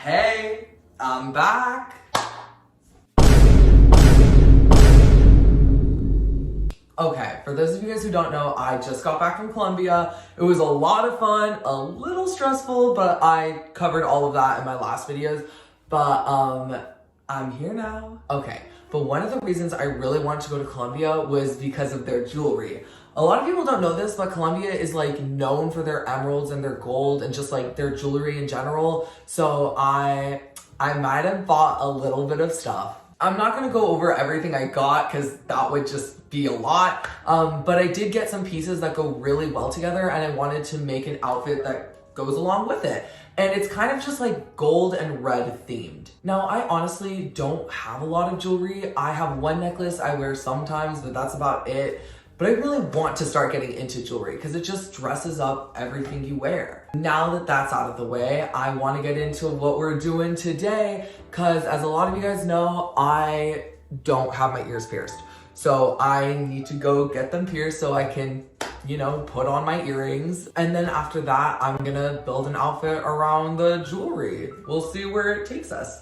Hey, I'm back. Okay, for those of you guys who don't know, I just got back from Colombia. It was a lot of fun, a little stressful, but I covered all of that in my last videos. But I'm here now. Okay, but one of the reasons I really wanted to go to Colombia was because of their jewelry. A lot of people don't know this, but Colombia is like known for their emeralds and their gold and just like their jewelry in general. So I might have bought a little bit of stuff. I'm not gonna go over everything I got because that would just be a lot. But I did get some pieces that go really well together, and I wanted to make an outfit that goes along with it. And it's kind of just like gold and red themed. Now, I honestly don't have a lot of jewelry. I have one necklace I wear sometimes, but that's about it. But I really want to start getting into jewelry because it just dresses up everything you wear. Now that that's out of the way, I want to get into what we're doing today because as a lot of you guys know, I don't have my ears pierced. So I need to go get them pierced so I can, you know, put on my earrings. And then after that, I'm gonna build an outfit around the jewelry. We'll see where it takes us.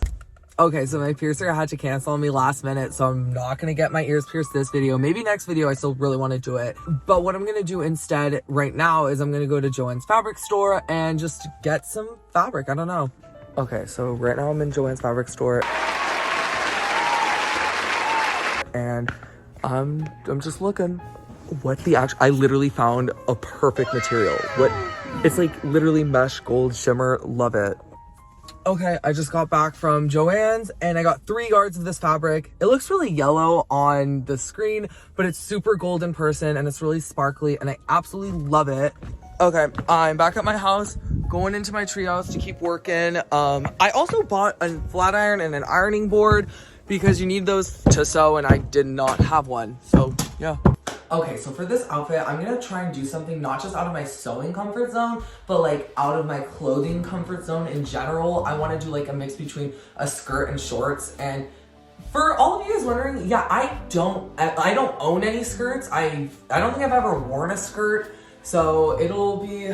Okay, so my piercer had to cancel on me last minute, so I'm not gonna get my ears pierced this video. Maybe next video, I still really wanna do it. But what I'm gonna do instead right now is I'm gonna go to Joann's fabric store and just get some fabric, I don't know. Okay, so right now I'm in Joann's fabric store. And I'm just looking. I literally found a perfect material. It's like literally mesh gold shimmer, love it. Okay, I just got back from Joann's and I got 3 yards of this fabric. It looks really yellow on the screen, but it's super gold in person and it's really sparkly and I absolutely love it. Okay, I'm back at my house, going into my treehouse to keep working. I also bought a flat iron and an ironing board because you need those to sew and I did not have one, so yeah. Okay, so for this outfit, I'm gonna try and do something not just out of my sewing comfort zone, but like out of my clothing comfort zone in general. I wanna do like a mix between a skirt and shorts. And for all of you guys wondering, yeah, I don't own any skirts. I don't think I've ever worn a skirt. So it'll be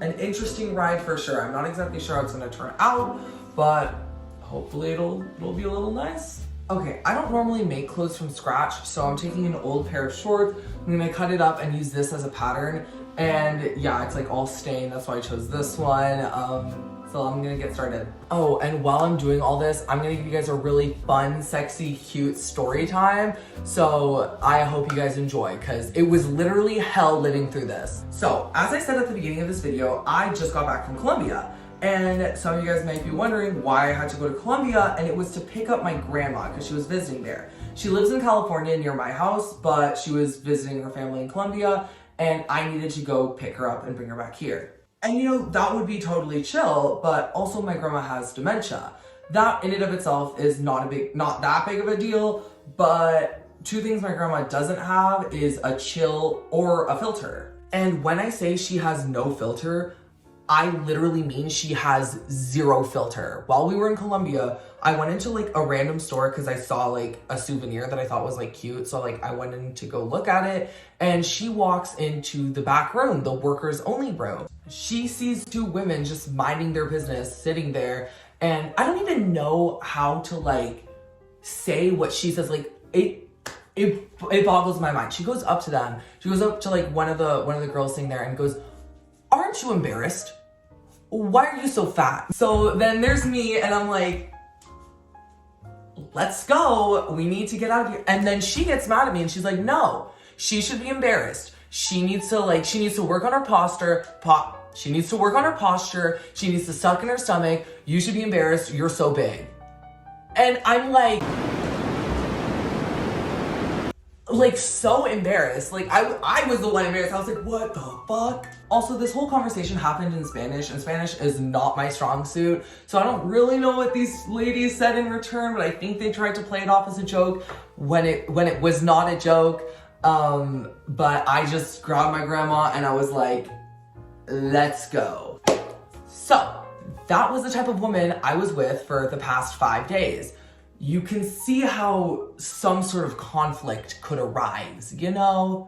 an interesting ride for sure. I'm not exactly sure how it's gonna turn out, but hopefully it'll be a little nice. Okay, I don't normally make clothes from scratch, so I'm taking an old pair of shorts, I'm gonna cut it up and use this as a pattern. And yeah, it's like all stained, that's why I chose this one. So I'm gonna get started. Oh, and while I'm doing all this, I'm gonna give you guys a really fun, sexy, cute story time. So I hope you guys enjoy, because it was literally hell living through this. So, as I said at the beginning of this video, I just got back from Colombia. And some of you guys might be wondering why I had to go to Colombia, and it was to pick up my grandma because she was visiting there. She lives in California near my house, but she was visiting her family in Colombia, and I needed to go pick her up and bring her back here. And you know, that would be totally chill, but also my grandma has dementia. That in and of itself is not that big of a deal, but 2 things my grandma doesn't have is a chill or a filter. And when I say she has no filter, I literally mean she has 0 filter. While we were in Colombia, I went into like a random store because I saw like a souvenir that I thought was like cute. So like I went in to go look at it and she walks into the back room, the workers only room. She sees 2 women just minding their business, sitting there. And I don't even know how to like say what she says. Like it boggles my mind. She goes up to them. She goes up to like one of the girls sitting there and goes, "Aren't you embarrassed? Why are you so fat?" So then there's me and I'm like, let's go. We need to get out of here. And then she gets mad at me and she's like, no, she should be embarrassed. She needs to work on her posture. She needs to work on her posture. She needs to suck in her stomach. You should be embarrassed. You're so big. And I'm like so embarrassed. Like I was the one embarrassed. I was like, what the fuck? Also, this whole conversation happened in Spanish, and Spanish is not my strong suit. So I don't really know what these ladies said in return, but I think they tried to play it off as a joke when it was not a joke. But I just grabbed my grandma and I was like, let's go. So that was the type of woman I was with for the past 5 days. You can see how some sort of conflict could arise, you know?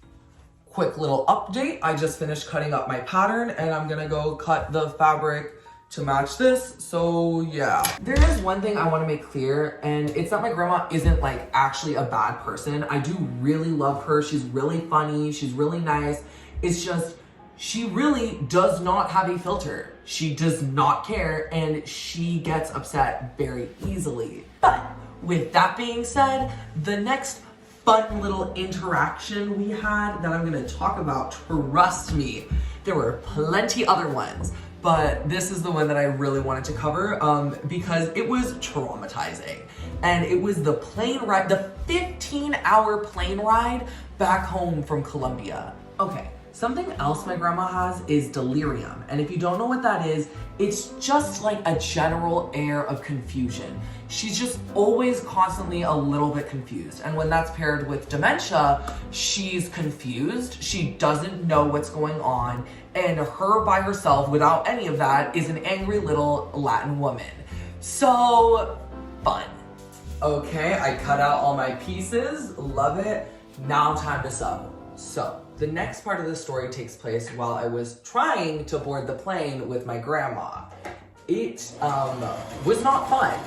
Quick little update, I just finished cutting up my pattern and I'm gonna go cut the fabric to match this. So yeah. There is one thing I want to make clear, and it's that my grandma isn't like actually a bad person. I do really love her. She's really funny. She's really nice. It's just, she really does not have a filter. She does not care, and she gets upset very easily. But with that being said, the next fun little interaction we had that I'm gonna talk about, trust me, there were plenty other ones, but this is the one that I really wanted to cover because it was traumatizing. And it was the plane ride, the 15-hour plane ride back home from Colombia. Okay, something else my grandma has is delirium. And if you don't know what that is, it's just like a general air of confusion. She's just always constantly a little bit confused. And when that's paired with dementia, she's confused, she doesn't know what's going on, and her by herself, without any of that, is an angry little Latin woman. So, fun. Okay, I cut out all my pieces, love it. Now time to sew. So, the next part of the story takes place while I was trying to board the plane with my grandma. It was not fun.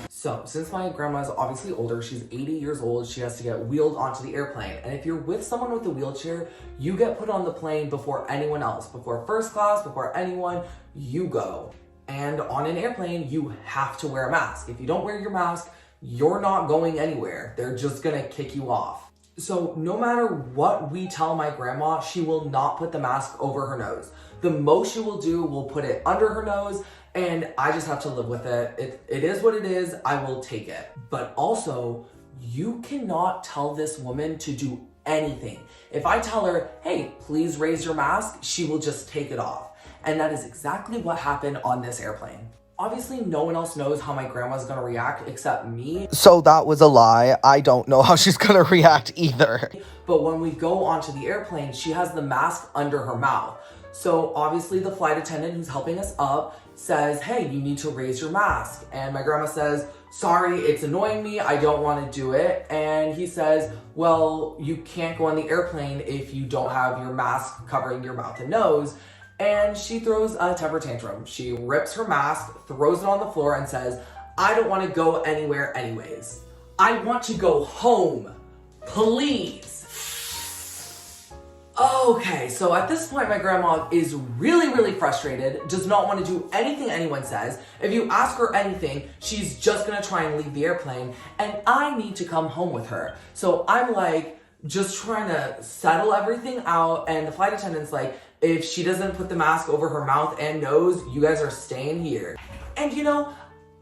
So, since my grandma is obviously older, she's 80 years old, she has to get wheeled onto the airplane. And if you're with someone with a wheelchair, you get put on the plane before anyone else. Before first class, before anyone, you go. And on an airplane, you have to wear a mask. If you don't wear your mask, you're not going anywhere. They're just gonna kick you off. So no matter what we tell my grandma, she will not put the mask over her nose. The most she will do will put it under her nose, and I just have to live with it. It is what it is, I will take it. But also, you cannot tell this woman to do anything. If I tell her, hey, please raise your mask, she will just take it off. And that is exactly what happened on this airplane. Obviously, no one else knows how my grandma's gonna react except me. So that was a lie. I don't know how she's gonna react either. But when we go onto the airplane, she has the mask under her mouth. So obviously the flight attendant who's helping us up says, hey, you need to raise your mask. And my grandma says, sorry, it's annoying me, I don't wanna do it. And he says, well, you can't go on the airplane if you don't have your mask covering your mouth and nose. And she throws a temper tantrum. She rips her mask, throws it on the floor, and says, I don't want to go anywhere anyways. I want to go home, please. Okay, so at this point, my grandma is really, really frustrated, does not want to do anything anyone says. If you ask her anything, she's just gonna try and leave the airplane, and I need to come home with her. So I'm like, just trying to settle everything out, and the flight attendant's like, if she doesn't put the mask over her mouth and nose, you guys are staying here. And you know,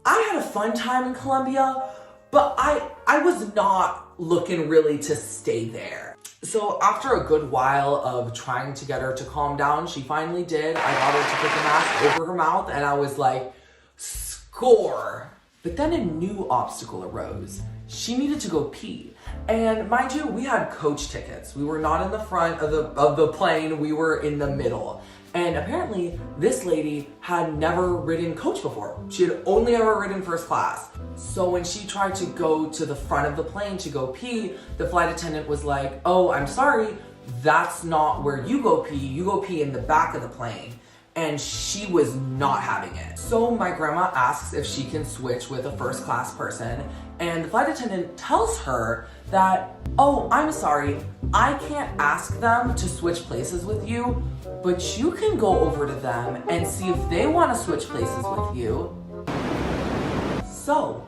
I had a fun time in Colombia, but I was not looking really to stay there. So after a good while of trying to get her to calm down, she finally did. I got her to put the mask over her mouth, and I was like, score. But then a new obstacle arose. She needed to go pee. And mind you, we had coach tickets. We were not in the front of the plane, we were in the middle. And apparently, this lady had never ridden coach before. She had only ever ridden first class. So when she tried to go to the front of the plane to go pee, the flight attendant was like, oh, I'm sorry, that's not where you go pee in the back of the plane. And she was not having it. So my grandma asks if she can switch with a first class person, and the flight attendant tells her that, oh, I'm sorry, I can't ask them to switch places with you, but you can go over to them and see if they want to switch places with you. So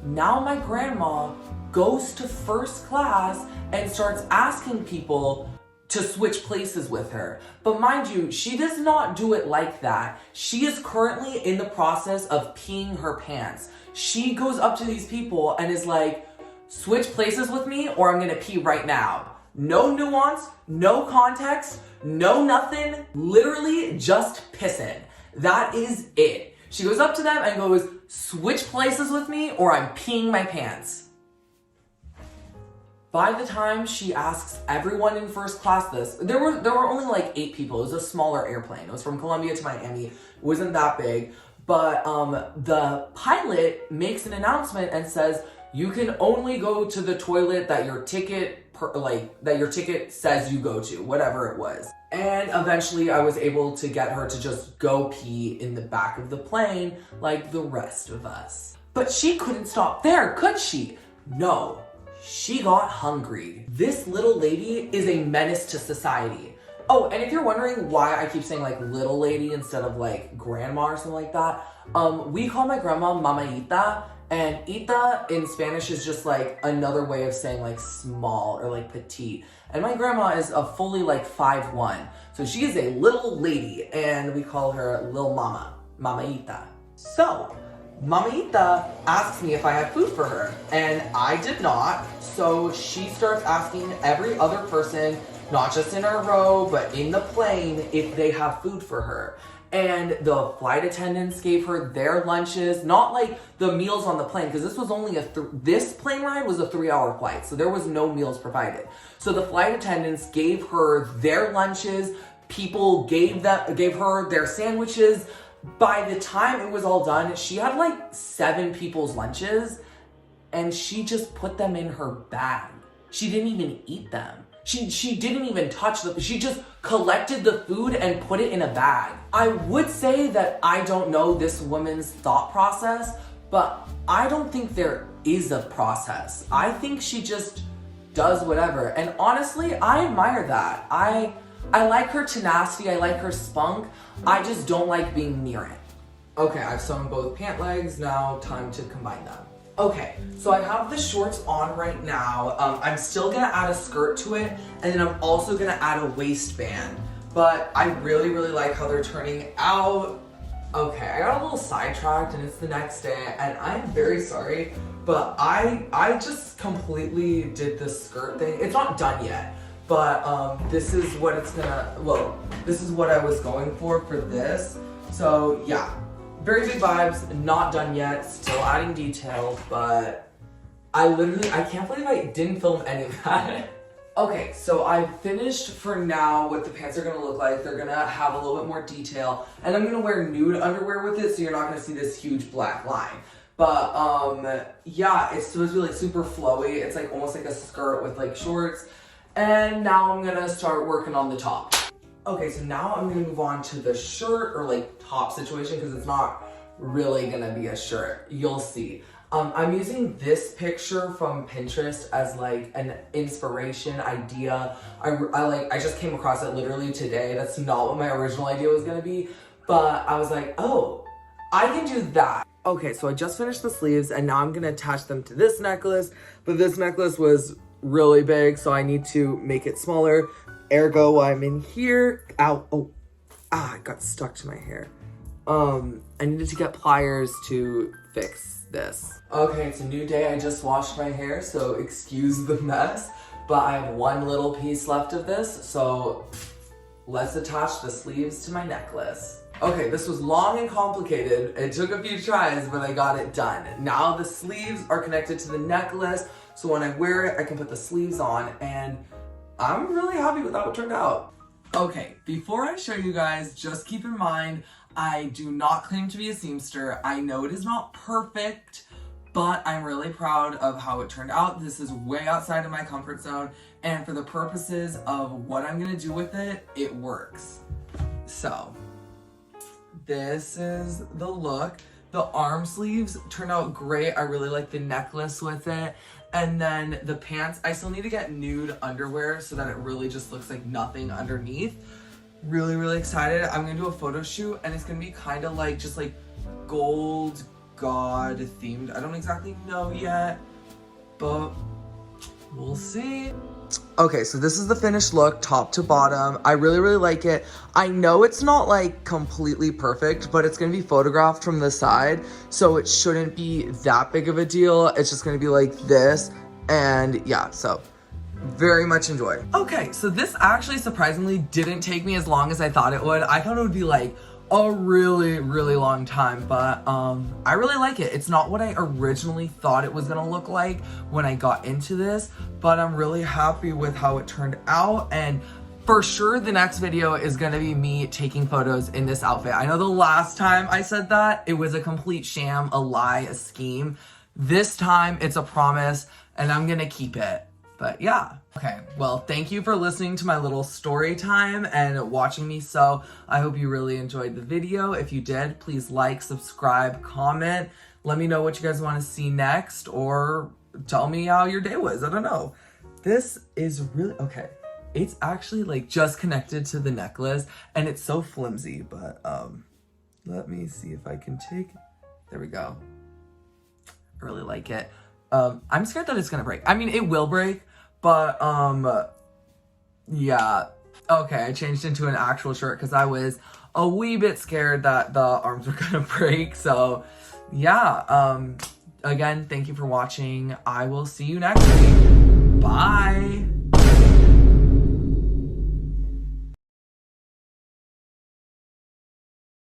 now my grandma goes to first class and starts asking people to switch places with her. But mind you, she does not do it like that. She is currently in the process of peeing her pants. She goes up to these people and is like, switch places with me or I'm gonna pee right now. No nuance, no context, no nothing, literally just pissing. That is it. She goes up to them and goes, switch places with me or I'm peeing my pants. By the time she asks everyone in first class this, there were only like 8 people. It was a smaller airplane. It was from Colombia to Miami. It wasn't that big. But the pilot makes an announcement and says, you can only go to the toilet that your ticket says you go to, whatever it was. And eventually I was able to get her to just go pee in the back of the plane like the rest of us. But she couldn't stop there, could she? No, she got hungry. This little lady is a menace to society. Oh, and if you're wondering why I keep saying like little lady instead of like grandma or something like that, we call my grandma Mamaita, and Ita in Spanish is just like another way of saying like small or like petite. And my grandma is a fully like 5'1". So she is a little lady and we call her Lil Mama, Mamaita. So Mamaita asks me if I had food for her and I did not. So she starts asking every other person, not just in our row, but in the plane, if they have food for her. And the flight attendants gave her their lunches, not like the meals on the plane, because this was only this plane ride was a 3-hour flight, so there was no meals provided. So the flight attendants gave her their lunches, people gave her their sandwiches. By the time it was all done, she had like 7 people's lunches, and she just put them in her bag. She didn't even eat them. She didn't even touch them. She just collected the food and put it in a bag. I would say that I don't know this woman's thought process, but I don't think there is a process. I think she just does whatever. And honestly, I admire that. I like her tenacity, I like her spunk. I just don't like being near it. Okay, I've sewn both pant legs, now time to combine them. Okay, so I have the shorts on right now. I'm still gonna add a skirt to it, and then I'm also gonna add a waistband. But I really, really like how they're turning out. Okay, I got a little sidetracked and it's the next day, and I'm very sorry, but I just completely did the skirt thing. It's not done yet, but this is what this is what I was going for this. So yeah. Very big vibes, not done yet, still adding details, but I can't believe I didn't film any of that. Okay, so I finished for now what the pants are gonna look like. They're gonna have a little bit more detail, and I'm gonna wear nude underwear with it, so you're not gonna see this huge black line. But yeah, it's supposed to be like super flowy. It's like almost like a skirt with like shorts. And now I'm gonna start working on the top. Okay, so now I'm gonna move on to the shirt or like top situation because it's not really gonna be a shirt. You'll see. I'm using this picture from Pinterest as like an inspiration idea. I just came across it literally today. That's not what my original idea was gonna be, but I was like, oh, I can do that. Okay, so I just finished the sleeves and now I'm gonna attach them to this necklace, but this necklace was really big, so I need to make it smaller. Ergo, I'm in here. Ow, it got stuck to my hair. I needed to get pliers to fix this. Okay, it's a new day. I just washed my hair, so excuse the mess, but I have one little piece left of this, so let's attach the sleeves to my necklace. Okay, this was long and complicated. It took a few tries, but I got it done. Now the sleeves are connected to the necklace, so when I wear it, I can put the sleeves on, and I'm really happy with how it turned out. Okay, before I show you guys, just keep in mind, I do not claim to be a seamster. I know it is not perfect, but I'm really proud of how it turned out. This is way outside of my comfort zone, and for the purposes of what I'm gonna do with it, it works. So, this is the look. The arm sleeves turned out great. I really like the necklace with it. And then the pants, I still need to get nude underwear so that it really just looks like nothing underneath. Really, really excited. I'm gonna do a photo shoot and it's gonna be kind of like just like gold god themed. I don't exactly know yet, but we'll see. Okay, so this is the finished look, top to bottom. I really, really like it. I know it's not like completely perfect, but it's gonna be photographed from the side, so it shouldn't be that big of a deal. It's just gonna be like this, and yeah, so very much enjoyed. Okay, so this actually surprisingly didn't take me as long as I thought it would. I thought it would be like a really, really long time, but I really like it. It's not what I originally thought it was gonna look like when I got into this, but I'm really happy with how it turned out, and for sure the next video is gonna be me taking photos in this outfit. I know the last time I said that, it was a complete sham, a lie, a scheme. This time it's a promise and I'm gonna keep it. But yeah. Okay, well, thank you for listening to my little story time and watching me sew. I hope you really enjoyed the video. If you did, please like, subscribe, comment. Let me know what you guys want to see next, or tell me how your day was. I don't know. This is really, okay. It's actually like just connected to the necklace and it's so flimsy, but let me see if I can take, there we go. I really like it. I'm scared that it's gonna break. I mean, it will break, but yeah. Okay, I changed into an actual shirt because I was a wee bit scared that the arms were gonna break. So yeah, again, thank you for watching. I will see you next week. Bye.